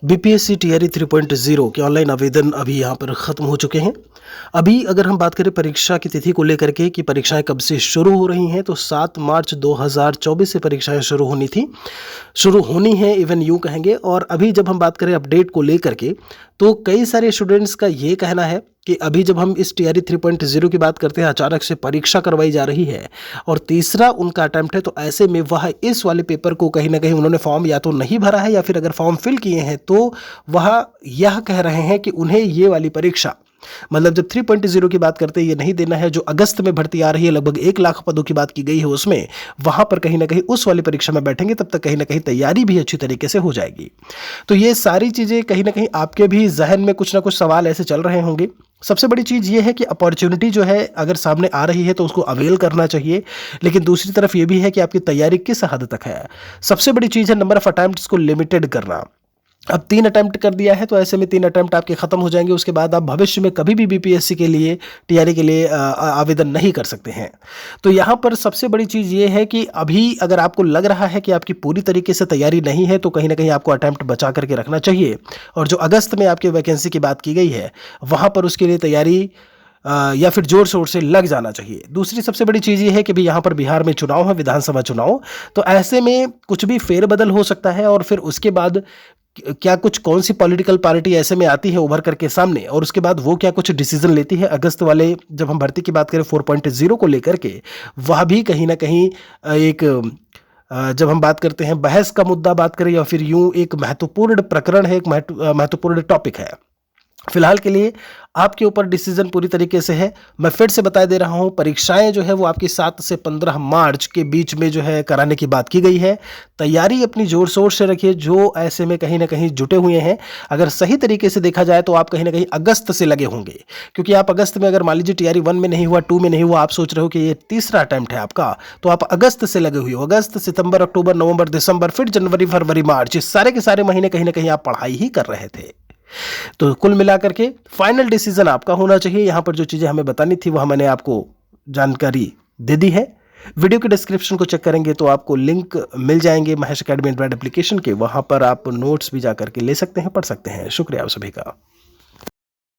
BPSC TRE 3.0 के online आवेदन अभी यहाँ पर ख़त्म हो चुके हैं। अभी अगर हम बात करें परीक्षा की तिथि को लेकर के कि परीक्षाएं कब से शुरू हो रही हैं, तो 7 मार्च 2024 से परीक्षाएं शुरू होनी है, इवन यूँ कहेंगे। और अभी जब हम बात करें अपडेट को लेकर के, तो कई सारे स्टूडेंट्स का ये कहना है कि अभी जब हम इस टीआरई 3.0 की बात करते हैं, अचानक से परीक्षा करवाई जा रही है और तीसरा उनका अटेम्प्ट है, तो ऐसे में वह इस वाले पेपर को कहीं ना कहीं उन्होंने फॉर्म या तो नहीं भरा है या फिर अगर फॉर्म फिल किए हैं तो वह यह कह रहे हैं कि उन्हें ये वाली परीक्षा, मतलब जब 3.0 की बात करते हैं, ये नहीं देना है। जो अगस्त में भर्ती आ रही है, लगभग 1 लाख पदों की बात की गई है, उसमें वहां पर कहीं ना कहीं उस वाली परीक्षा में बैठेंगे, तब तक कहीं ना कहीं तैयारी भी अच्छी तरीके से हो जाएगी। तो ये सारी चीजें कहीं ना कहीं आपके भी जहन में कुछ ना कुछ सवाल ऐसे चल रहे होंगे। सबसे बड़ी चीज ये है कि अपॉर्चुनिटी जो है अगर सामने आ रही है तो उसको अवेल करना चाहिए, लेकिन दूसरी तरफ ये भी है कि आपकी तैयारी किस हद तक है। सबसे बड़ी चीज है नंबर ऑफ अटेम्प्ट्स को लिमिटेड करना। अब 3 अटेम्प्ट कर दिया है, तो ऐसे में 3 अटेम्प्ट आपके खत्म हो जाएंगे। उसके बाद आप भविष्य में कभी भी बीपीएससी के लिए, टीआरई के लिए आवेदन नहीं कर सकते हैं। तो यहाँ पर सबसे बड़ी चीज़ ये है कि अभी अगर आपको लग रहा है कि आपकी पूरी तरीके से तैयारी नहीं है, तो कहीं ना कहीं आपको अटेम्प्ट बचा करके रखना चाहिए। और जो अगस्त में आपकी वैकेंसी की बात की गई है, वहाँ पर उसके लिए तैयारी या फिर जोर शोर से लग जाना चाहिए। दूसरी सबसे बड़ी चीज़ ये है कि भी यहाँ पर बिहार में चुनाव है, विधानसभा चुनाव, तो ऐसे में कुछ भी फेरबदल हो सकता है। और फिर उसके बाद क्या कुछ कौन सी पॉलिटिकल पार्टी ऐसे में आती है उभर करके सामने, और उसके बाद वो क्या कुछ डिसीजन लेती है अगस्त वाले, जब हम भर्ती की बात करें 4.0 को लेकर के, वह भी कहीं ना कहीं एक जब हम बात करते हैं बहस का मुद्दा बात करें या फिर यूं एक महत्वपूर्ण प्रकरण है, एक महत्वपूर्ण टॉपिक है। फिलहाल के लिए आपके ऊपर डिसीजन पूरी तरीके से है। मैं फिर से बता दे रहा हूं, परीक्षाएं जो है वो आपकी 7 से 15 मार्च के बीच में जो है कराने की बात की गई है। तैयारी अपनी जोर शोर से रखिए। जो ऐसे में कहीं ना कहीं जुटे हुए हैं, अगर सही तरीके से देखा जाए तो आप कहीं ना कहीं अगस्त से लगे होंगे, क्योंकि आप अगस्त में, अगर मान लीजिए टीआरई 1 में नहीं हुआ, 2 में नहीं हुआ, आप सोच रहे हो कि ये तीसरा अटेम्प्ट है आपका, तो आप अगस्त से लगे हुए हो। अगस्त, सितंबर, अक्टूबर, नवंबर, दिसंबर, फिर जनवरी, फरवरी, मार्च, इस सारे के सारे महीने कहीं ना कहीं आप पढ़ाई ही कर रहे थे। तो कुल मिलाकर के फाइनल डिसीजन आपका होना चाहिए। यहां पर जो चीजें हमें बतानी थी वह मैंने आपको जानकारी दे दी है। वीडियो के डिस्क्रिप्शन को चेक करेंगे तो आपको लिंक मिल जाएंगे महेश एकेडमी एंड्रॉइड एप्लीकेशन के, वहां पर आप नोट्स भी जाकर के ले सकते हैं, पढ़ सकते हैं। शुक्रिया आप सभी का।